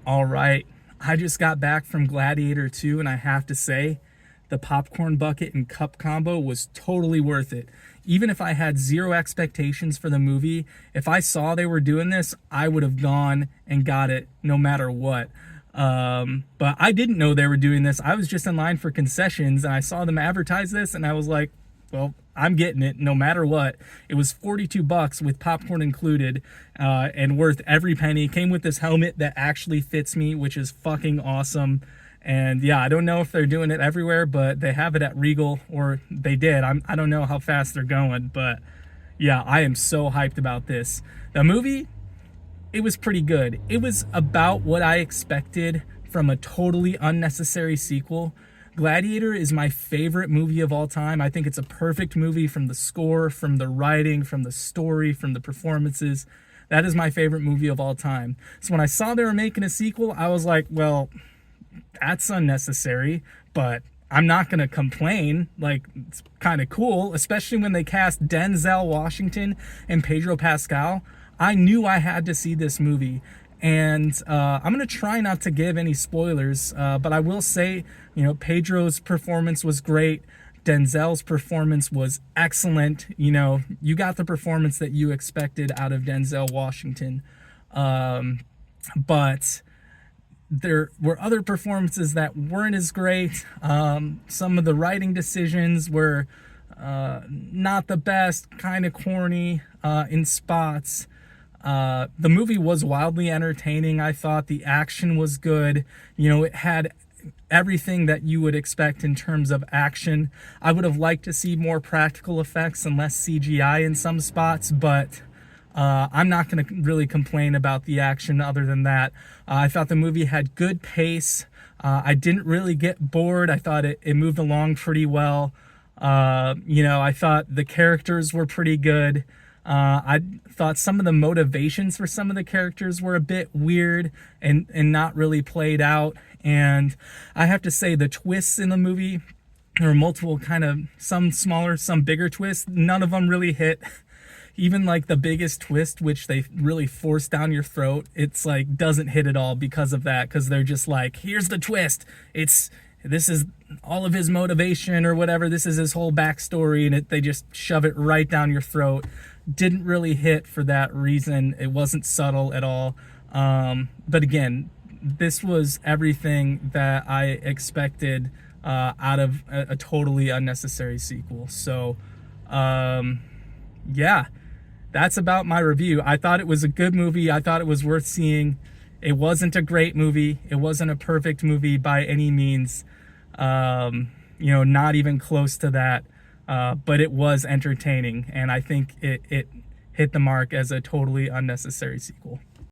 All right. I just got back from Gladiator II, and I have to say, the popcorn bucket and cup combo was totally worth it. Even if I had zero expectations for the movie, if I saw they were doing this, I would have gone and got it no matter what. But I didn't know they were doing this. I was just in line for concessions, and I saw them advertise this, and I was like, well, I'm getting it no matter what. It was 42 bucks with popcorn included, and worth every penny. Came with this helmet that actually fits me, which is fucking awesome. And yeah, I don't know if they're doing it everywhere, but they have it at Regal, or they did. I don't know how fast they're going, but yeah, I am so hyped about this. The movie, it was pretty good. It was about what I expected from a totally unnecessary sequel. Gladiator is my favorite movie of all time. I think it's a perfect movie from the score, from the writing, from the story, from the performances. That is my favorite movie of all time. So when I saw they were making a sequel, I was like, well, that's unnecessary, but I'm not going to complain. Like, it's kind of cool, especially when they cast Denzel Washington and Pedro Pascal. I knew I had to see this movie. And I'm going to try not to give any spoilers, but I will say, Pedro's performance was great. Denzel's performance was excellent. You got the performance that you expected out of Denzel Washington. But there were other performances that weren't as great. Some of the writing decisions were not the best, kind of corny in spots. The movie was wildly entertaining. I thought the action was good. It had everything that you would expect in terms of action. I would have liked to see more practical effects and less CGI in some spots, but I'm not going to really complain about the action other than that. I thought the movie had good pace. I didn't really get bored. I thought it moved along pretty well. I thought the characters were pretty good. I thought some of the motivations for some of the characters were a bit weird and not really played out. And I have to say, the twists in the movie, there were multiple some smaller, some bigger twists. None of them really hit. Even like the biggest twist, which they really force down your throat, it's like doesn't hit at all because of that. Because they're just like, here's the twist. This is all of his motivation or whatever. This is his whole backstory, and they just shove it right down your throat. Didn't really hit for that reason. It wasn't subtle at all. But again, this was everything that I expected out of a totally unnecessary sequel. So, yeah, that's about my review. I thought it was a good movie. I thought it was worth seeing. It wasn't a great movie. It wasn't a perfect movie by any means. Not even close to that. But it was entertaining, and I think it hit the mark as a totally unnecessary sequel.